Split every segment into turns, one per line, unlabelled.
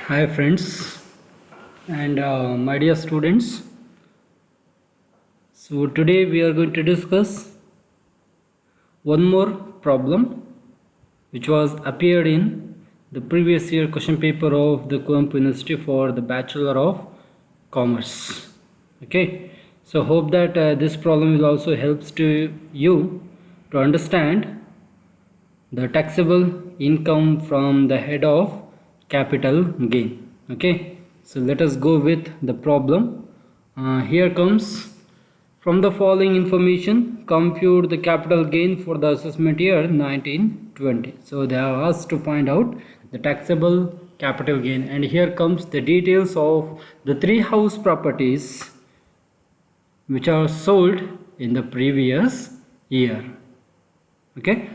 Hi friends and my dear students. So today we are going to discuss one more problem which was appeared in the previous year question paper of the Kuampu University for the Bachelor of Commerce. Okay, so hope that this problem will also helps to you to understand the taxable income from the head of capital gain. Okay, so let us go with the problem. Here comes: from the following information, compute the capital gain for the assessment year 1920. So they are asked to find out the taxable capital gain, and here comes the details of the three house properties which are sold in the previous year. Okay,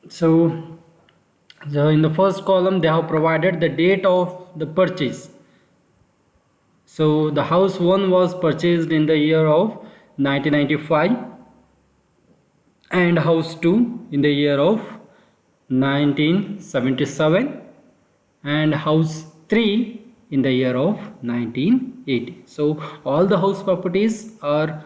so in the first column they have provided the date of the purchase. So the house 1 was purchased in the year of 1995 and house 2 in the year of 1977 and house 3 in the year of 1980. So all the house properties are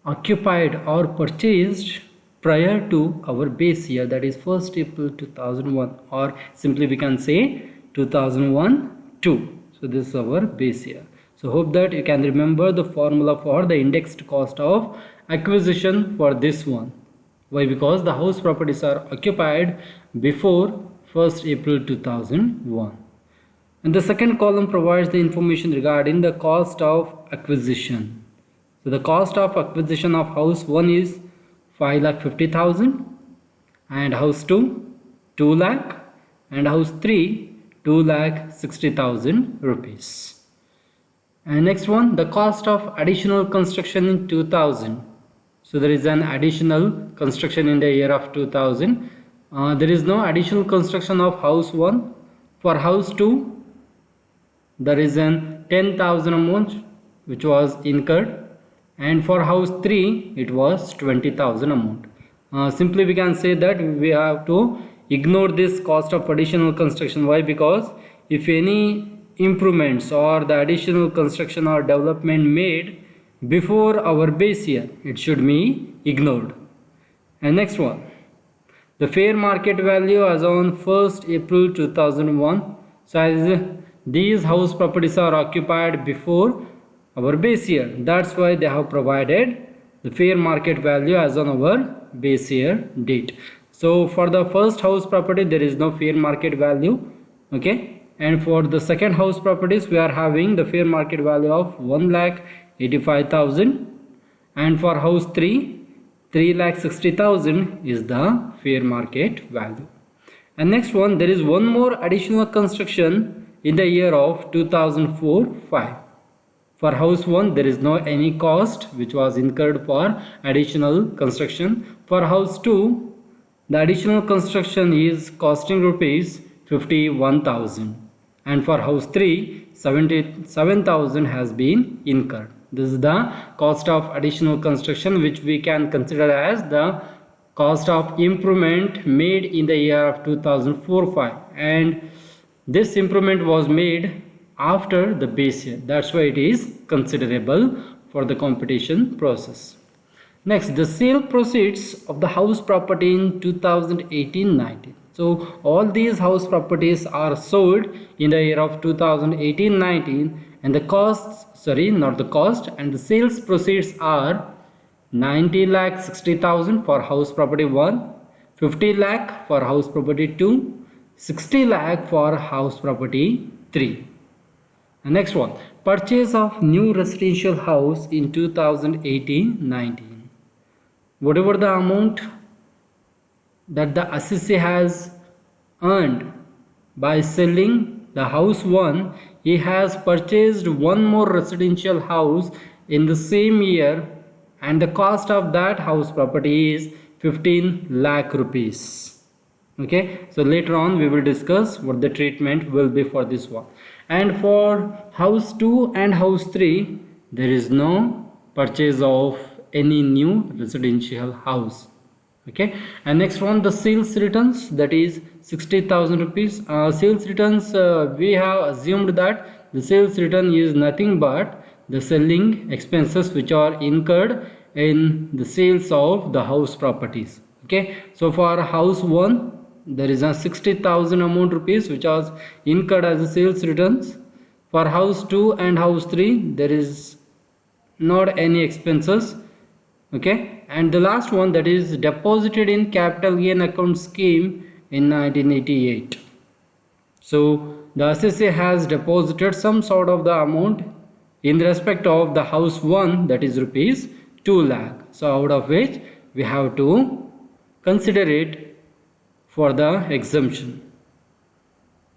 occupied or purchased prior to our base year, that is 1st April 2001, or simply we can say 2001-2. So this is our base year. So hope that you can remember the formula for the indexed cost of acquisition for this one. Why? Because the house properties are occupied before 1st April 2001. And the second column provides the information regarding the cost of acquisition. So the cost of acquisition of house 1 is 5,50,000 and house 2 2 lakh and house 3 2,60,000 rupees. And next one, the cost of additional construction in 2000. So there is an additional construction in the year of 2000. There is no additional construction of house 1. For house 2 there is an 10,000 amount which was incurred, and for house 3 it was 20,000 amount. Simply we can say that we have to ignore this cost of additional construction. Why? Because if any improvements or the additional construction or development made before our base year, it should be ignored. And next one, the fair market value as on 1st April 2001. So as these house properties are occupied before our base year, that's why they have provided the fair market value as on our base year date. So for the first house property there is no fair market value. Okay, and for the second house properties we are having the fair market value of 1,85,000, and for house 3 3,60,000 is the fair market value. And next one, there is one more additional construction in the year of 2004-5. For house 1 there is no any cost which was incurred for additional construction. For house 2 the additional construction is costing rupees 51,000, and for house 3 77,000 has been incurred. This is the cost of additional construction, which we can consider as the cost of improvement made in the year of 2004-5, and this improvement was made after the base year. That's why it is considerable for the competition process. Next, the sale proceeds of the house property in 2018-19. So all these house properties are sold in the year of 2018-19, and the costs, not the cost, and the sales proceeds are 90,60,000 for house property 1, 50 lakh for house property 2, 60 lakh for house property 3. The next one, purchase of new residential house in 2018-19. Whatever the amount that the assessee has earned by selling the house 1, he has purchased one more residential house in the same year, and the cost of that house property is 15 lakh rupees. Okay, so later on we will discuss what the treatment will be for this one. And for house 2 and house 3 there is no purchase of any new residential house. Okay, and next one, the sales returns, that is 60,000 rupees. Sales returns, we have assumed that the sales return is nothing but the selling expenses which are incurred in the sales of the house properties. Okay, so for house 1 there is a 60,000 amount rupees which was incurred as a sales returns. For house 2 and house 3 there is not any expenses. Okay, and the last one, that is deposited in capital gain account scheme in 1988. So the assessee has deposited some sort of the amount in respect of the house 1, that is rupees 2 lakh. So out of which we have to consider it for the exemption.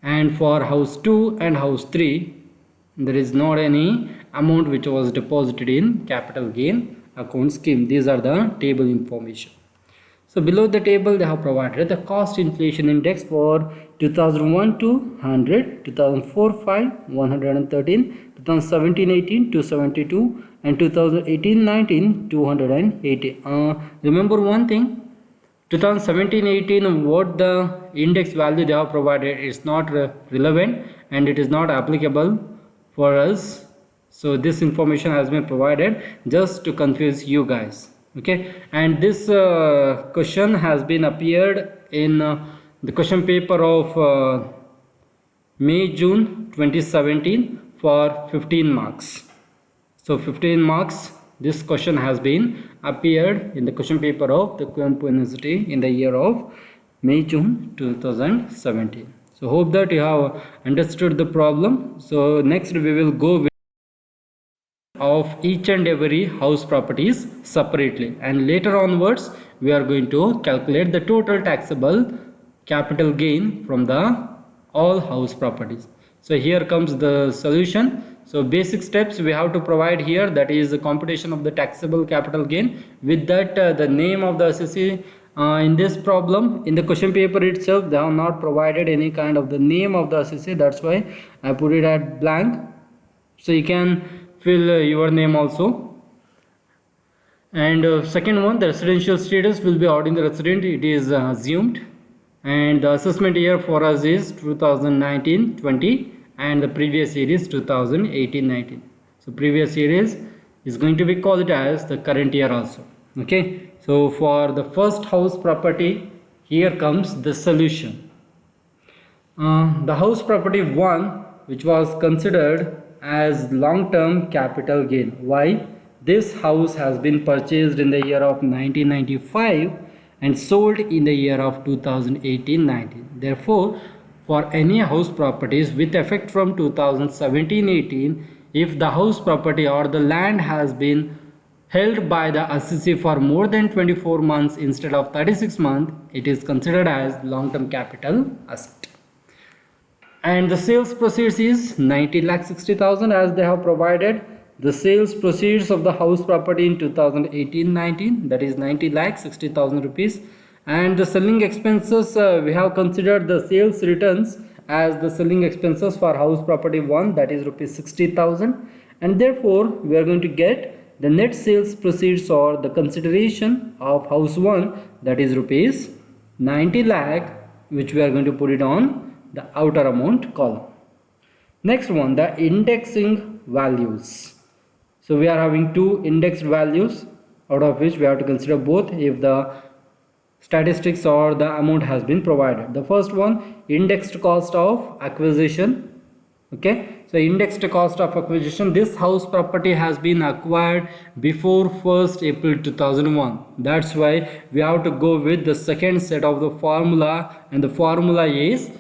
And for house 2 and house 3 there is not any amount which was deposited in capital gain account scheme. These are the table information. So below the table they have provided the cost inflation index for 2001 to 100, 2004 5 113, 2017 18 272, and 2018 19 280. Remember one thing, 2017-18 what the index value they have provided is not relevant and it is not applicable for us. So this information has been provided just to confuse you guys. Okay, and this question has been appeared in the question paper of May-June 2017 for 15 marks. So 15 marks, this question has been appeared in the question paper of the Kuala University in the year of May-June 2017. So hope that you have understood the problem. So next we will go with of each and every house properties separately, and later onwards we are going to calculate the total taxable capital gain from the all house properties. So here comes the solution. So basic steps we have to provide here, that is the computation of the taxable capital gain. With that the name of the assessee. In this problem, in the question paper itself they have not provided any kind of the name of the assessee, that's why I put it at blank. So you can fill your name also. And second one, the residential status will be ordinary resident, it is assumed, and the assessment year for us is 2019-20 and the previous year is 2018-19. So previous year is going to be called as the current year also. Okay, so for the first house property, here comes the solution. The house property 1, which was considered as long-term capital gain. Why? This house has been purchased in the year of 1995 and sold in the year of 2018-19. Therefore, for any house properties with effect from 2017-18, if the house property or the land has been held by the assessee for more than 24 months instead of 36 months, it is considered as long-term capital asset. And the sales proceeds is 90,60,000 as they have provided. The sales proceeds of the house property in 2018-19, that is 90,60,000 rupees. And the selling expenses, we have considered the sales returns as the selling expenses for house property 1, that is rupees 60,000. And therefore, we are going to get the net sales proceeds or the consideration of house 1, that is rupees 90 lakh, which we are going to put it on the outer amount column. Next one, the indexing values. So we are having two indexed values, out of which we have to consider both if the statistics or the amount has been provided. The first one, indexed cost of acquisition. Okay, so indexed cost of acquisition, this house property has been acquired before 1st April 2001. That's why we have to go with the second set of the formula, and the formula is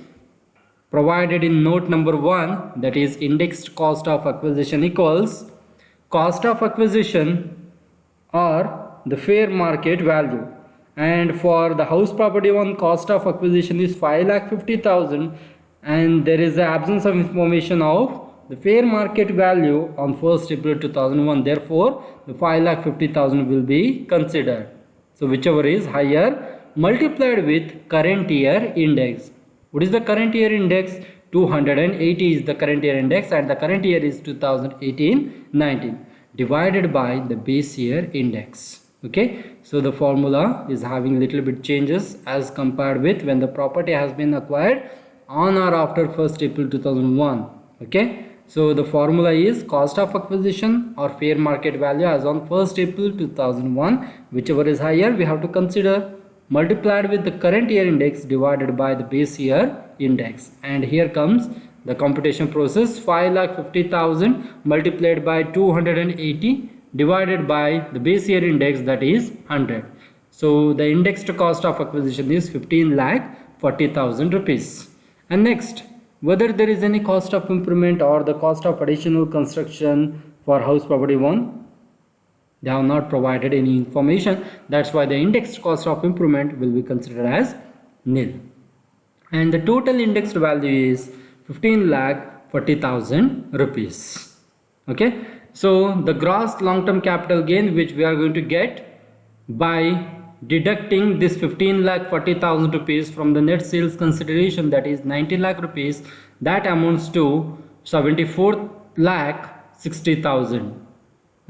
provided in note number 1, that is indexed cost of acquisition equals cost of acquisition or the fair market value. And for the house property 1, cost of acquisition is 5,50,000 and there is the absence of information of the fair market value on 1st April 2001. Therefore, the 5,50,000 will be considered. So whichever is higher multiplied with current year index. What is the current year index? 280 is the current year index, and the current year is 2018-19 divided by the base year index. Okay, so the formula is having little bit changes as compared with when the property has been acquired on or after 1st April 2001. Okay, so the formula is cost of acquisition or fair market value as on 1st April 2001. Whichever is higher, we have to consider, multiplied with the current year index divided by the base year index. And here comes the computation process. 5,50,000 multiplied by 280 divided by the base year index, that is 100. So the indexed cost of acquisition is 15,40,000 rupees. And next, whether there is any cost of improvement or the cost of additional construction for house property 1, they have not provided any information. That's why the indexed cost of improvement will be considered as nil. And the total indexed value is 15,40,000 rupees. Okay, so the gross long-term capital gain which we are going to get by deducting this 15,40,000 rupees from the net sales consideration, that is 90 lakh rupees, that amounts to 74,60,000.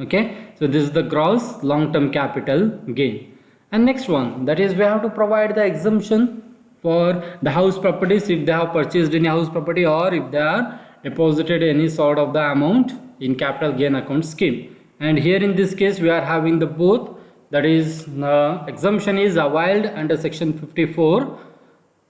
Okay, so this is the gross long-term capital gain. And next one, that is we have to provide the exemption for the house properties if they have purchased any house property or if they are deposited any sort of the amount in capital gain account scheme. And here in this case we are having the both, that is exemption is availed under section 54.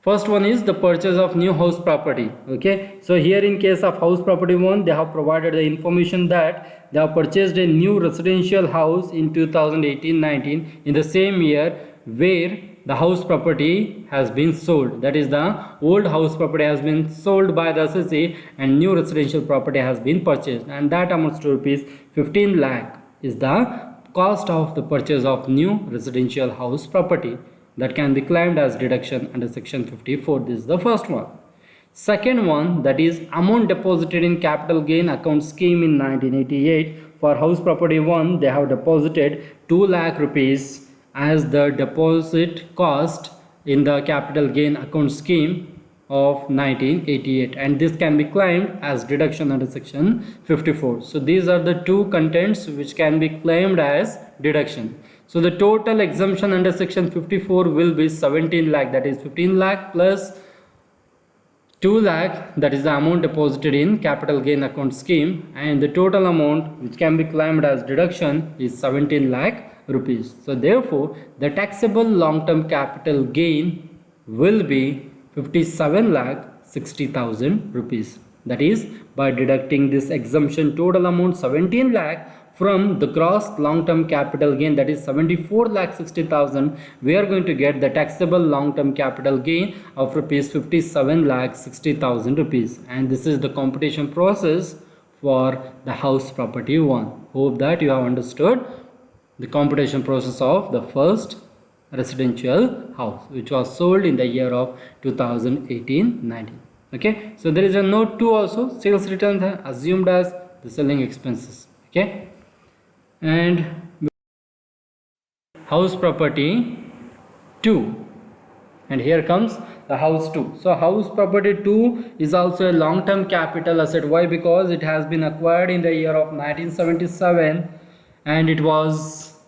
First one is the purchase of new house property. Okay, so here in case of house property 1, they have provided the information that they have purchased a new residential house in 2018-19 in the same year where the house property has been sold. That is, the old house property has been sold by the assessee and new residential property has been purchased, and that amounts to rupees 15 lakh is the cost of the purchase of new residential house property that can be claimed as deduction under section 54. This is the first one. Second one, that is amount deposited in capital gain account scheme in 1988. For house property 1, they have deposited 2 lakh rupees as the deposit cost in the capital gain account scheme of 1988, and this can be claimed as deduction under section 54. So these are the two contents which can be claimed as deduction. So the total exemption under section 54 will be 17 lakh, that is 15 lakh plus 2 lakh, that is the amount deposited in capital gain account scheme, and the total amount which can be claimed as deduction is 17 lakh rupees. So therefore the taxable long-term capital gain will be 57,60,000 rupees. That is, by deducting this exemption total amount 17 lakh from the gross long-term capital gain, that is 74,60,000, we are going to get the taxable long-term capital gain of rupees 57,60,000 rupees. And this is the computation process for the house property 1. Hope that you have understood the computation process of the first residential house which was sold in the year of 2018-19. Okay, so there is a note 2 also, sales returns are assumed as the selling expenses. Okay, and house property 2, and here comes the house 2. So house property 2 is also a long-term capital asset. Why? Because it has been acquired in the year of 1977 and it was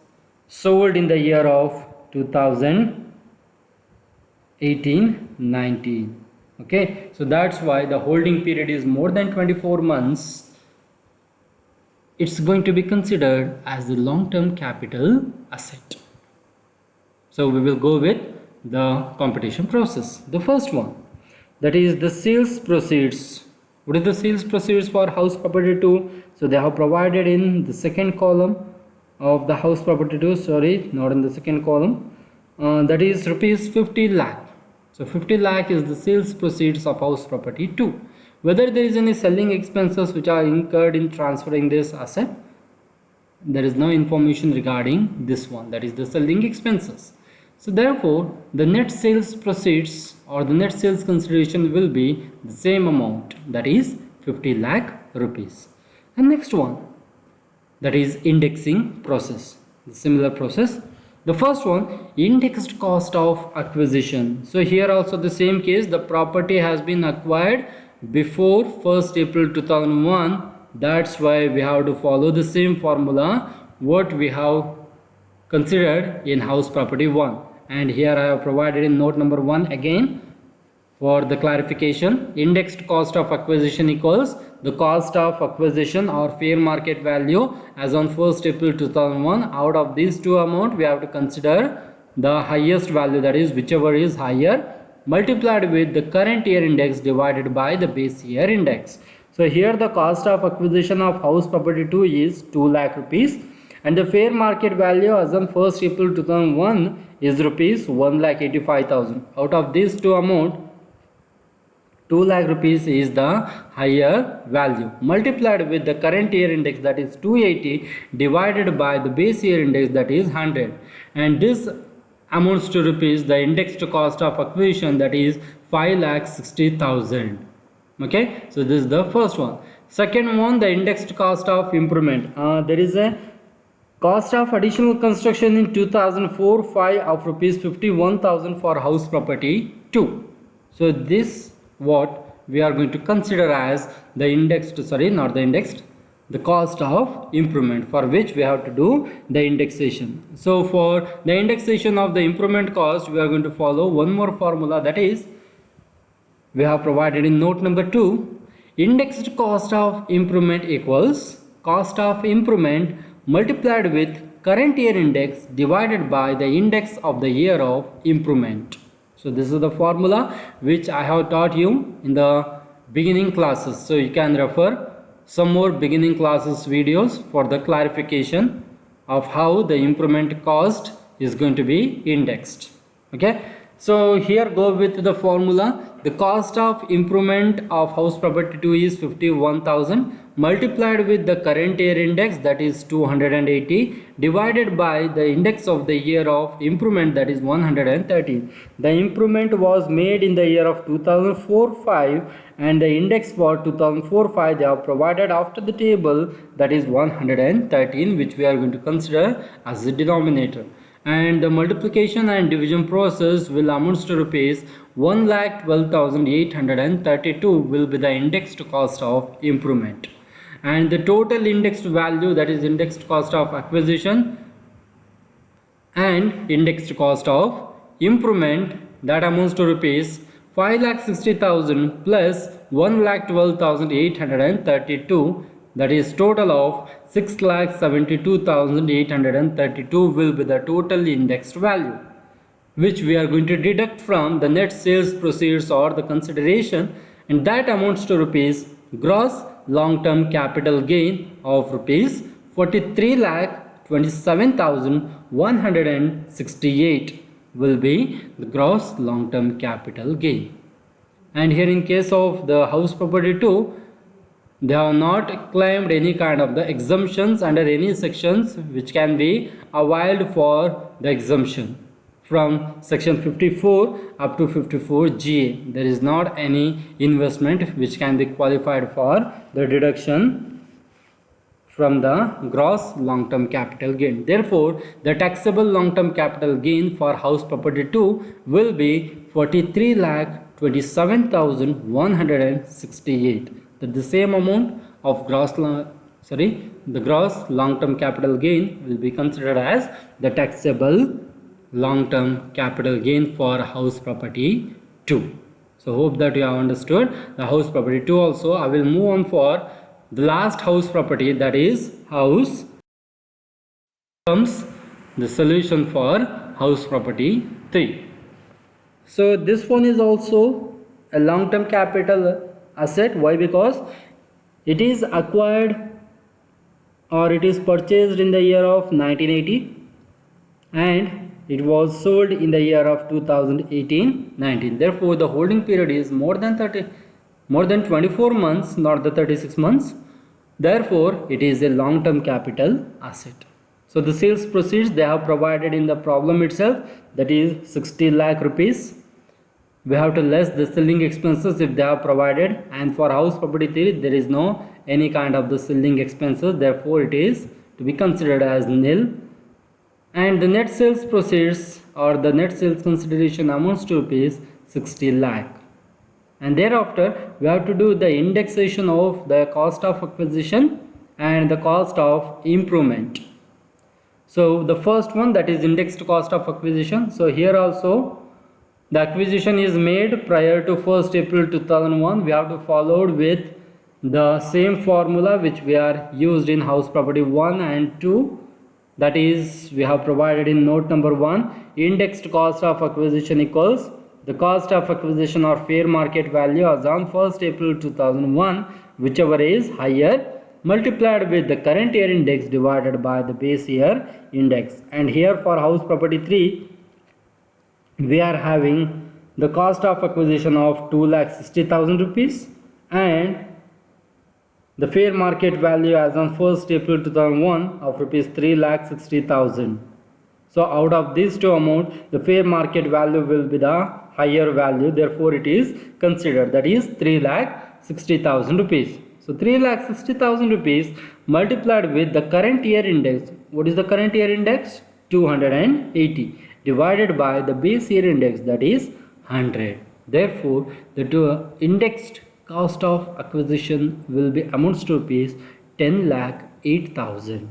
sold in the year of 2018-19. Okay, so that's why the holding period is more than 24 months. It's going to be considered as the long-term capital asset. So we will go with the computation process. The first one, that is the sales proceeds. What is the sales proceeds for house property 2? So they have provided in the second column of the house property 2, sorry, not in the second column, that is rupees 50 lakh. So 50 lakh is the sales proceeds of house property 2. Whether there is any selling expenses which are incurred in transferring this asset, there is no information regarding this one, that is the selling expenses. So therefore the net sales proceeds or the net sales consideration will be the same amount, that is 50 lakh rupees. And next one, that is indexing process, the similar process. The first one, indexed cost of acquisition. So here also the same case, the property has been acquired before 1st April 2001. That's why we have to follow the same formula what we have considered in house property 1. And here I have provided in note number 1 again for the clarification. Indexed cost of acquisition equals the cost of acquisition or fair market value as on 1st April 2001. Out of these two amount, we have to consider the highest value, that is whichever is higher, multiplied with the current year index divided by the base year index. So here the cost of acquisition of house property 2 is 2 lakh rupees, and the fair market value as on 1st April 2001 is rupees 1,85,000. Out of these two amount, 2 lakh rupees is the higher value, multiplied with the current year index, that is 280, divided by the base year index, that is 100, and this amounts to rupees the indexed cost of acquisition, that is 5,60,000. Okay, so this is the first one. Second one, the indexed cost of improvement. There is a cost of additional construction in 2004-5 of rupees 51,000 for house property 2. So this what we are going to consider as the indexed, the cost of improvement, for which we have to do the indexation. So for the indexation of the improvement cost, we are going to follow one more formula, that is we have provided in note number 2. Indexed cost of improvement equals cost of improvement multiplied with current year index divided by the index of the year of improvement. So this is the formula which I have taught you in the beginning classes. So you can refer some more beginning classes videos for the clarification of how the improvement cost is going to be indexed. Okay, so here go with the formula. The cost of improvement of house property 2 is 51,000 multiplied with the current year index, that is 280, divided by the index of the year of improvement, that is 130. The improvement was made in the year of 2004-5 and the index for 2004-5 they have provided after the table, that is 113, which we are going to consider as the denominator. And the multiplication and division process will amounts to rupees 1,12,832 will be the indexed cost of improvement, and the total indexed value, that is indexed cost of acquisition and indexed cost of improvement, that amounts to rupees 5,60,000 plus 1,12,832, that is total of 6,72,832 will be the total indexed value, which we are going to deduct from the net sales proceeds or the consideration, and that amounts to rupees gross long-term capital gain of rupees 43,27,168 will be the gross long-term capital gain. And here in case of the house property 2, they have not claimed any kind of the exemptions under any sections which can be availed for the exemption from section 54 up to 54 GA. There is not any investment which can be qualified for the deduction from the gross long-term capital gain. Therefore, the taxable long-term capital gain for house property 2 will be 43,27,168. That the same amount of the gross long-term capital gain will be considered as the taxable long-term capital gain for house property 2. So hope that you have understood the house property 2 also. I will move on for the last house property, that is house. Comes the solution for house property 3. So this one is also a long-term capital asset. Why? Because it is acquired or it is purchased in the year of 1980 and it was sold in the year of 2018-19. Therefore, the holding period is more than 24 months, not the 36 months. Therefore, it is a long-term capital asset. So the sales proceeds they have provided in the problem itself, that is 60 lakh rupees. We have to less the selling expenses if they have provided, and for house property 3 there is no any kind of the selling expenses, therefore it is to be considered as nil. And the net sales proceeds or the net sales consideration amounts to rupees 60 lakh. And thereafter we have to do the indexation of the cost of acquisition and the cost of improvement. So the first one, that is indexed cost of acquisition. So here also the acquisition is made prior to 1st April 2001. We have to follow with the same formula which we are used in house property 1 and 2. That is, we have provided in note number 1, indexed cost of acquisition equals the cost of acquisition or fair market value as on 1st April 2001, whichever is higher, multiplied with the current year index divided by the base year index. And here for house property 3, we are having the cost of acquisition of 2,60,000 rupees and the fair market value as on 1st April 2001 of rupees 3,60,000. So out of these two amounts, the fair market value will be the higher value, therefore it is considered, that is 3,60,000 rupees. So 3,60,000 rupees multiplied with the current year index. What is the current year index? 280 divided by the base year index, that is 100. Therefore the indexed cost of acquisition will be amounts to rupees 10,08,000.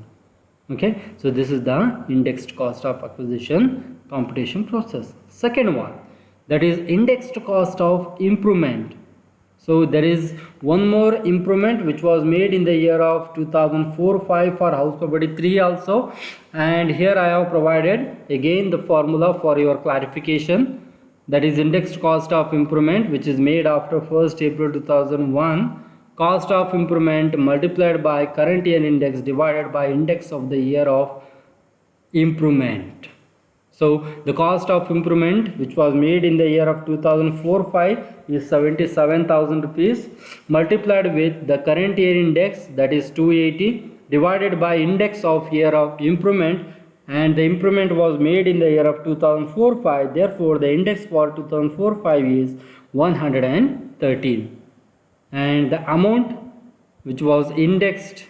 Okay, so this is the indexed cost of acquisition computation process. Second one, that is indexed cost of improvement. So there is one more improvement which was made in the year of 2004-5 for house property 3 also, and here I have provided again the formula for your clarification. That is indexed cost of improvement which is made after 1st April 2001, cost of improvement multiplied by current year index divided by index of the year of improvement. So the cost of improvement which was made in the year of 2004-5 is 77,000 rupees multiplied with the current year index, that is 280, divided by index of year of improvement, and the improvement was made in the year of 2004-5, therefore the index for 2004-5 is 113, and the amount which was indexed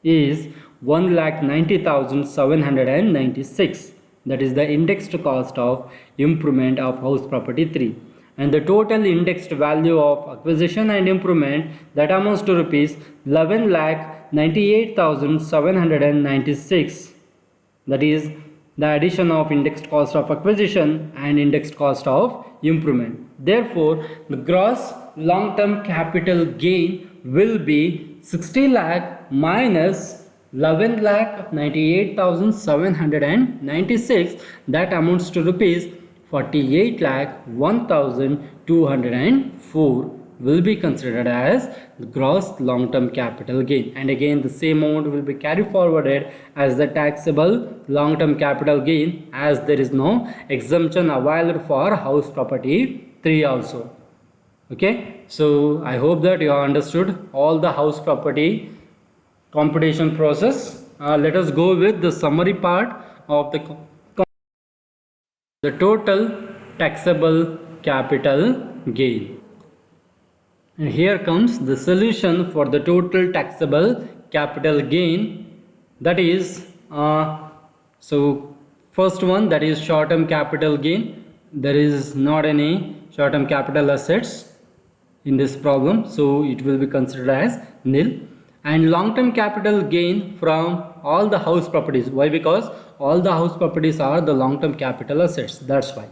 is 1,90,796. That is the indexed cost of improvement of house property 3, and the total indexed value of acquisition and improvement, that amounts to rupees 11,98,796. That is the addition of indexed cost of acquisition and indexed cost of improvement. Therefore the gross long term capital gain will be 60 lakh minus 11,98,796, that amounts to rupees 48,01,204 will be considered as the gross long term capital gain, and again the same amount will be carried forwarded as the taxable long term capital gain, as there is no exemption available for house property 3 also. Okay, so I hope that you have understood all the house property computation process. Let us go with the summary part of the total taxable capital gain. And here comes the solution for the total taxable capital gain. That is, so first one, that is short term capital gain. There is not any short term capital assets in this problem, so it will be considered as nil. And long term capital gain from all the house properties. Why? Because all the house properties are the long term capital assets, that's why.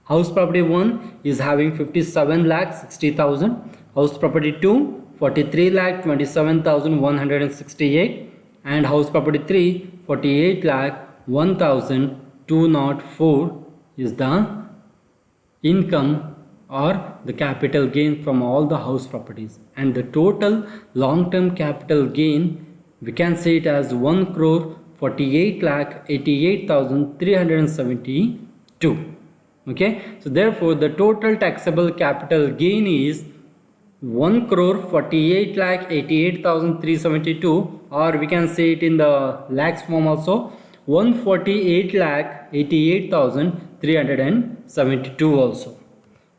House property 1 is having 57,60,000, house property 2 43,27,168, and house property 3 48,01,204 is the income or the capital gain from all the house properties. And the total long term capital gain, we can say it as 1,48,88,372. Okay, so therefore the total taxable capital gain is 1,48,88,372, or we can say it in the lakhs form also, 148,88,372 also.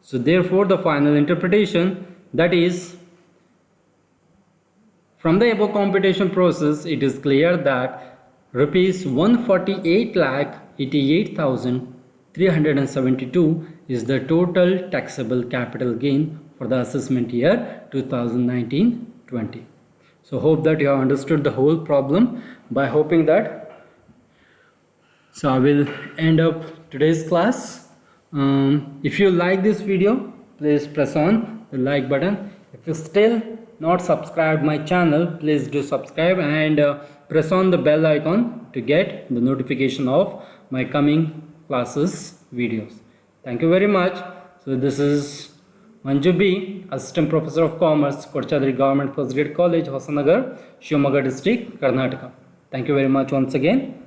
So therefore the final interpretation, that is, from the above computation process, it is clear that rupees 148,88,372 is the total taxable capital gain for the assessment year 2019-20. So hope that you have understood the whole problem. By hoping that So I will end up today's class. If you like this video, please press on the like button. If you still not subscribed my channel, please do subscribe and press on the bell icon to get the notification of my coming classes videos. Thank you very much. So this is Manju B, Assistant Professor of Commerce, Kodachadri Government First Grade College, Hosanagar, Shivamoga District, Karnataka. Thank you very much once again.